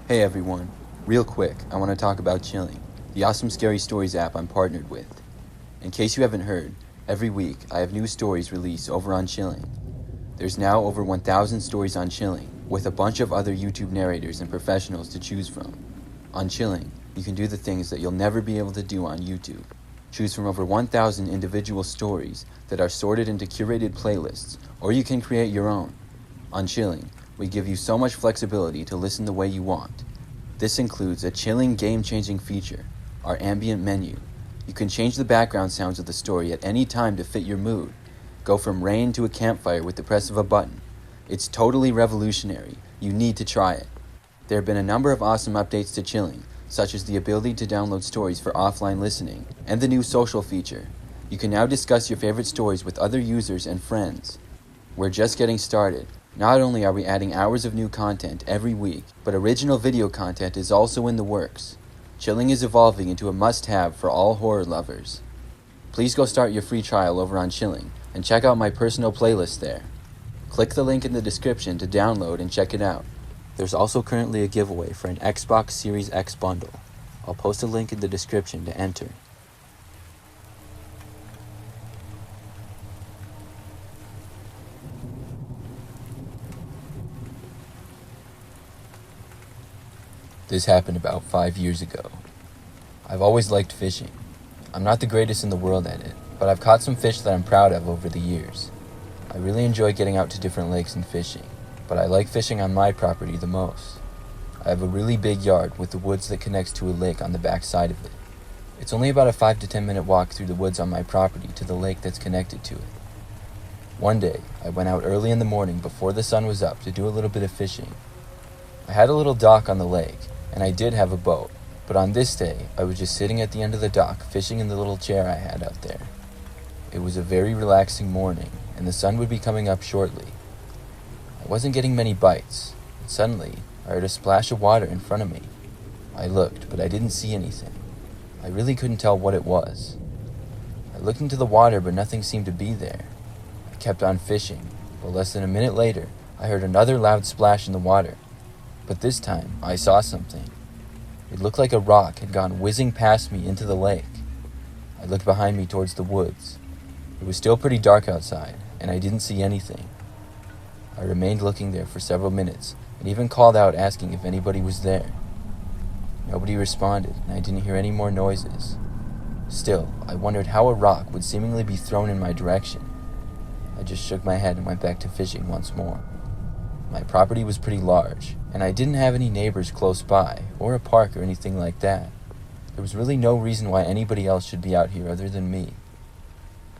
Hey everyone, real quick, I want to talk about Chilling, the awesome Scary Stories app I'm partnered with. In case you haven't heard, every week I have new stories released over on Chilling. There's now over 1,000 stories on Chilling, with a bunch of other YouTube narrators and professionals to choose from. On Chilling, you can do the things that you'll never be able to do on YouTube. Choose from over 1,000 individual stories that are sorted into curated playlists, or you can create your own. On Chilling, we give you so much flexibility to listen the way you want. This includes a chilling, game-changing feature, our ambient menu. You can change the background sounds of the story at any time to fit your mood. Go from rain to a campfire with the press of a button. It's totally revolutionary. You need to try it. There have been a number of awesome updates to Chilling, such as the ability to download stories for offline listening, and the new social feature. You can now discuss your favorite stories with other users and friends. We're just getting started. Not only are we adding hours of new content every week, but original video content is also in the works. Chilling is evolving into a must-have for all horror lovers. Please go start your free trial over on Chilling, and check out my personal playlist there. Click the link in the description to download and check it out. There's also currently a giveaway for an Xbox Series X bundle. I'll post a link in the description to enter. This happened about 5 years ago. I've always liked fishing. I'm not the greatest in the world at it, but I've caught some fish that I'm proud of over the years. I really enjoy getting out to different lakes and fishing, but I like fishing on my property the most. I have a really big yard with the woods that connects to a lake on the back side of it. It's only about a 5 to 10 minute walk through the woods on my property to the lake that's connected to it. One day, I went out early in the morning before the sun was up to do a little bit of fishing. I had a little dock on the lake, and I did have a boat, but on this day, I was just sitting at the end of the dock fishing in the little chair I had out there. It was a very relaxing morning, and the sun would be coming up shortly. I wasn't getting many bites, and suddenly, I heard a splash of water in front of me. I looked, but I didn't see anything. I really couldn't tell what it was. I looked into the water, but nothing seemed to be there. I kept on fishing, but less than a minute later, I heard another loud splash in the water. But this time, I saw something. It looked like a rock had gone whizzing past me into the lake. I looked behind me towards the woods. It was still pretty dark outside, and I didn't see anything. I remained looking there for several minutes, and even called out asking if anybody was there. Nobody responded, and I didn't hear any more noises. Still, I wondered how a rock would seemingly be thrown in my direction. I just shook my head and went back to fishing once more. My property was pretty large, and I didn't have any neighbors close by, or a park or anything like that. There was really no reason why anybody else should be out here other than me.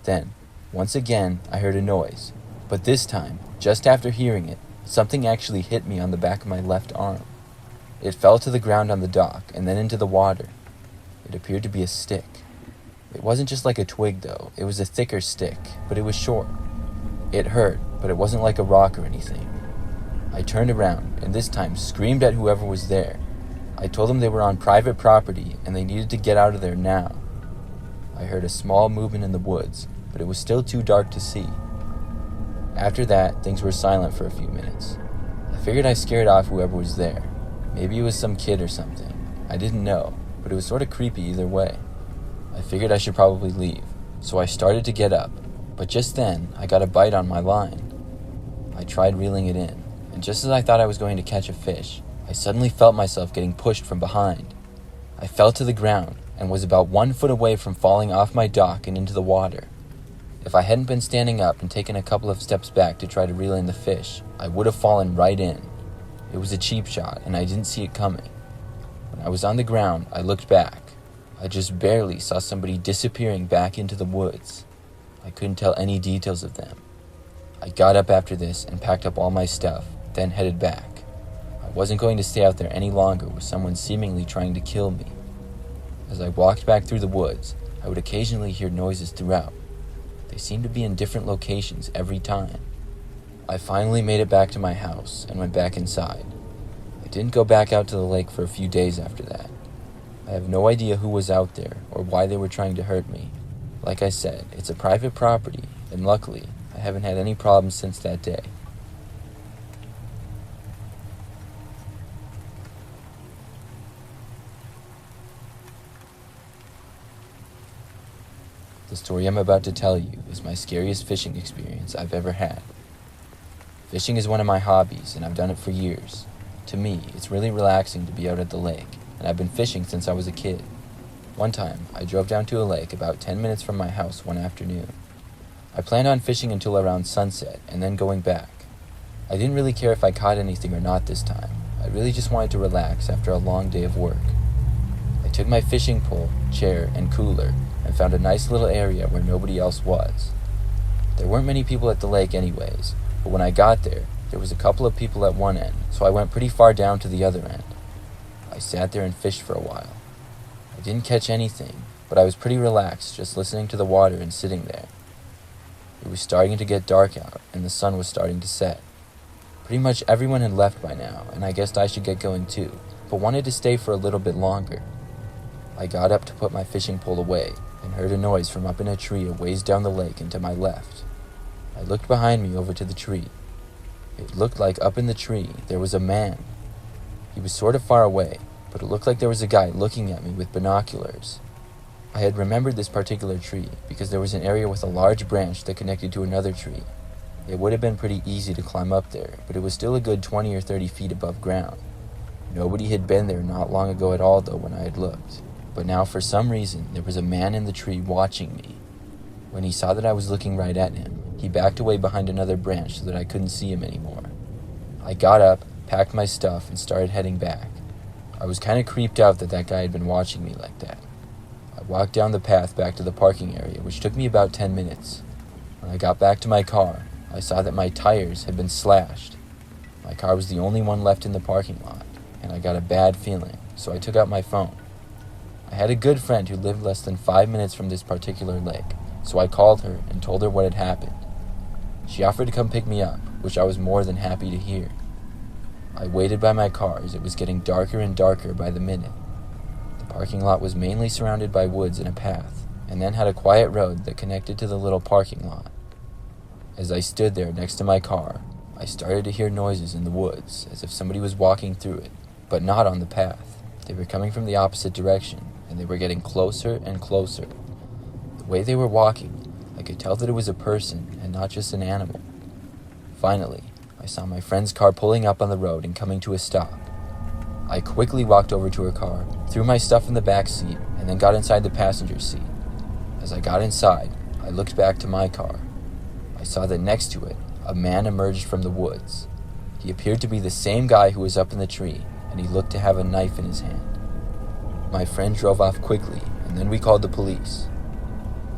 Then, once again, I heard a noise, but this time, just after hearing it, something actually hit me on the back of my left arm. It fell to the ground on the dock, and then into the water. It appeared to be a stick. It wasn't just like a twig, though. It was a thicker stick, but it was short. It hurt, but it wasn't like a rock or anything. I turned around, and this time screamed at whoever was there. I told them they were on private property, and they needed to get out of there now. I heard a small movement in the woods, but it was still too dark to see. After that, things were silent for a few minutes. I figured I scared off whoever was there. Maybe it was some kid or something. I didn't know, but it was sort of creepy either way. I figured I should probably leave, so I started to get up, but just then, I got a bite on my line. I tried reeling it in, and just as I thought I was going to catch a fish, I suddenly felt myself getting pushed from behind. I fell to the ground and was about 1 foot away from falling off my dock and into the water. If I hadn't been standing up and taken a couple of steps back to try to reel in the fish, I would have fallen right in. It was a cheap shot, and I didn't see it coming. When I was on the ground, I looked back. I just barely saw somebody disappearing back into the woods. I couldn't tell any details of them. I got up after this and packed up all my stuff, then headed back. I wasn't going to stay out there any longer with someone seemingly trying to kill me. As I walked back through the woods, I would occasionally hear noises throughout. They seemed to be in different locations every time. I finally made it back to my house and went back inside. I didn't go back out to the lake for a few days after that. I have no idea who was out there or why they were trying to hurt me. Like I said, it's a private property, and luckily, I haven't had any problems since that day. The story I'm about to tell you is my scariest fishing experience I've ever had. Fishing is one of my hobbies, and I've done it for years. To me, it's really relaxing to be out at the lake, and I've been fishing since I was a kid. One time, I drove down to a lake about 10 minutes from my house one afternoon. I planned on fishing until around sunset and then going back. I didn't really care if I caught anything or not this time. I really just wanted to relax after a long day of work. I took my fishing pole, chair, and cooler and found a nice little area where nobody else was. There weren't many people at the lake anyways, but when I got there, there was a couple of people at one end, so I went pretty far down to the other end. I sat there and fished for a while. I didn't catch anything, but I was pretty relaxed just listening to the water and sitting there. It was starting to get dark out, and the sun was starting to set. Pretty much everyone had left by now, and I guessed I should get going too, but wanted to stay for a little bit longer. I got up to put my fishing pole away, and heard a noise from up in a tree a ways down the lake and to my left. I looked behind me over to the tree. It looked like up in the tree there was a man. He was sort of far away, but it looked like there was a guy looking at me with binoculars. I had remembered this particular tree because there was an area with a large branch that connected to another tree. It would have been pretty easy to climb up there, but it was still a good 20 or 30 feet above ground. Nobody had been there not long ago at all though when I had looked, but now for some reason there was a man in the tree watching me. When he saw that I was looking right at him, he backed away behind another branch so that I couldn't see him anymore. I got up, packed my stuff, and started heading back. I was kind of creeped out that that guy had been watching me like that. I walked down the path back to the parking area, which took me about 10 minutes. When I got back to my car, I saw that my tires had been slashed. My car was the only one left in the parking lot, and I got a bad feeling, so I took out my phone. I had a good friend who lived less than 5 minutes from this particular lake, so I called her and told her what had happened. She offered to come pick me up, which I was more than happy to hear. I waited by my car as it was getting darker and darker by the minute. The parking lot was mainly surrounded by woods and a path, and then had a quiet road that connected to the little parking lot. As I stood there next to my car, I started to hear noises in the woods, as if somebody was walking through it, but not on the path. They were coming from the opposite direction, and they were getting closer and closer. The way they were walking, I could tell that it was a person and not just an animal. Finally, I saw my friend's car pulling up on the road and coming to a stop. I quickly walked over to her car, threw my stuff in the back seat, and then got inside the passenger seat. As I got inside, I looked back to my car. I saw that next to it, a man emerged from the woods. He appeared to be the same guy who was up in the tree, and he looked to have a knife in his hand. My friend drove off quickly, and then we called the police.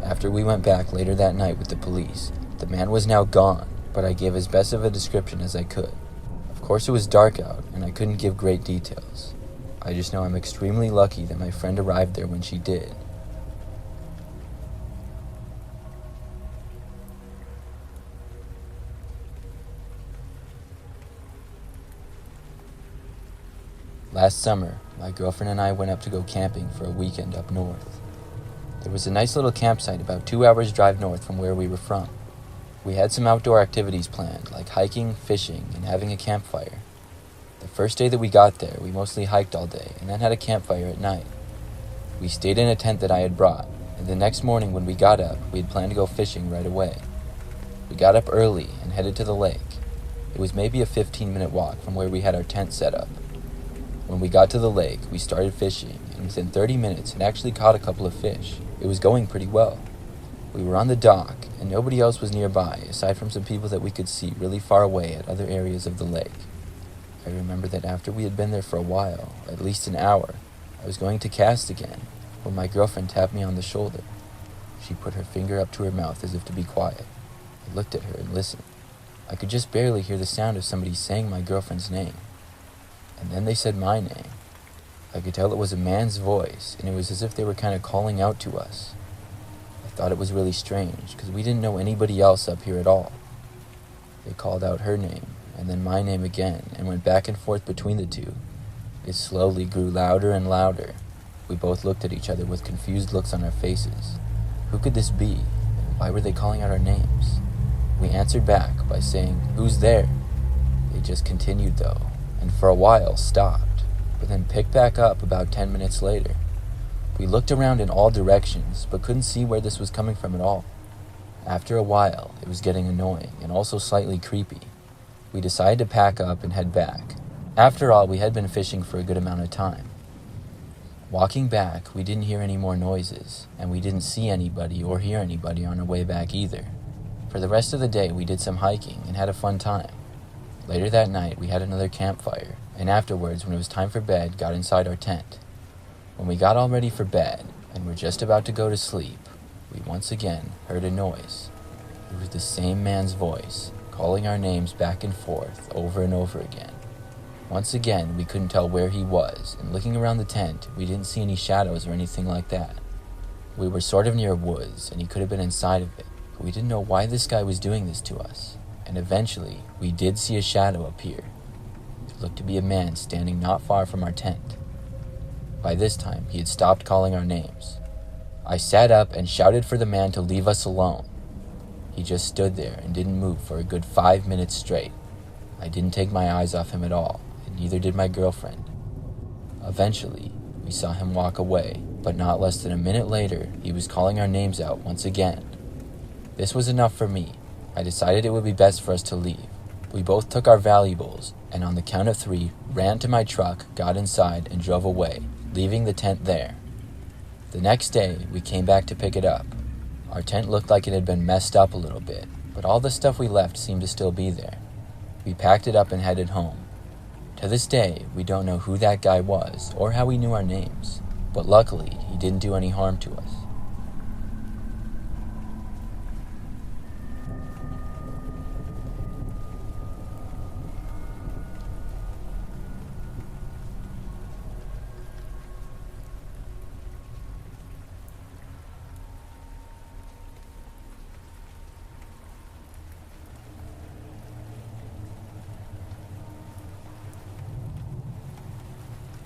After we went back later that night with the police, the man was now gone, but I gave as best of a description as I could. Of course it was dark out, and I couldn't give great details. I just know I'm extremely lucky that my friend arrived there when she did. Last summer, my girlfriend and I went up to go camping for a weekend up north. There was a nice little campsite about 2 hours drive north from where we were from. We had some outdoor activities planned, like hiking, fishing, and having a campfire. The first day that we got there, we mostly hiked all day and then had a campfire at night. We stayed in a tent that I had brought, and the next morning when we got up, we had planned to go fishing right away. We got up early and headed to the lake. It was maybe a 15-minute walk from where we had our tent set up. When we got to the lake, we started fishing, and within 30 minutes had actually caught a couple of fish. It was going pretty well. We were on the dock, and nobody else was nearby, aside from some people that we could see really far away at other areas of the lake. I remember that after we had been there for a while, at least an hour, I was going to cast again, when my girlfriend tapped me on the shoulder. She put her finger up to her mouth as if to be quiet. I looked at her and listened. I could just barely hear the sound of somebody saying my girlfriend's name. And then they said my name. I could tell it was a man's voice, and it was as if they were kind of calling out to us. I thought it was really strange, because we didn't know anybody else up here at all. They called out her name, and then my name again, and went back and forth between the two. It slowly grew louder and louder. We both looked at each other with confused looks on our faces. Who could this be, and why were they calling out our names? We answered back by saying, "Who's there?" They just continued though, and for a while stopped, but then picked back up about 10 minutes later. We looked around in all directions, but couldn't see where this was coming from at all. After a while, it was getting annoying and also slightly creepy. We decided to pack up and head back. After all, we had been fishing for a good amount of time. Walking back, we didn't hear any more noises, and we didn't see anybody or hear anybody on our way back either. For the rest of the day, we did some hiking and had a fun time. Later that night, we had another campfire, and afterwards, when it was time for bed, got inside our tent. When we got all ready for bed, and were just about to go to sleep, we once again heard a noise. It was the same man's voice, calling our names back and forth over and over again. Once again, we couldn't tell where he was, and looking around the tent, we didn't see any shadows or anything like that. We were sort of near woods, and he could have been inside of it, but we didn't know why this guy was doing this to us. And eventually, we did see a shadow appear. It looked to be a man standing not far from our tent. By this time, he had stopped calling our names. I sat up and shouted for the man to leave us alone. He just stood there and didn't move for a good 5 minutes straight. I didn't take my eyes off him at all, and neither did my girlfriend. Eventually, we saw him walk away, but not less than a minute later, he was calling our names out once again. This was enough for me. I decided it would be best for us to leave. We both took our valuables, and on the count of 3, ran to my truck, got inside, and drove away, leaving the tent there. The next day, we came back to pick it up. Our tent looked like it had been messed up a little bit, but all the stuff we left seemed to still be there. We packed it up and headed home. To this day, we don't know who that guy was or how he knew our names, but luckily, he didn't do any harm to us.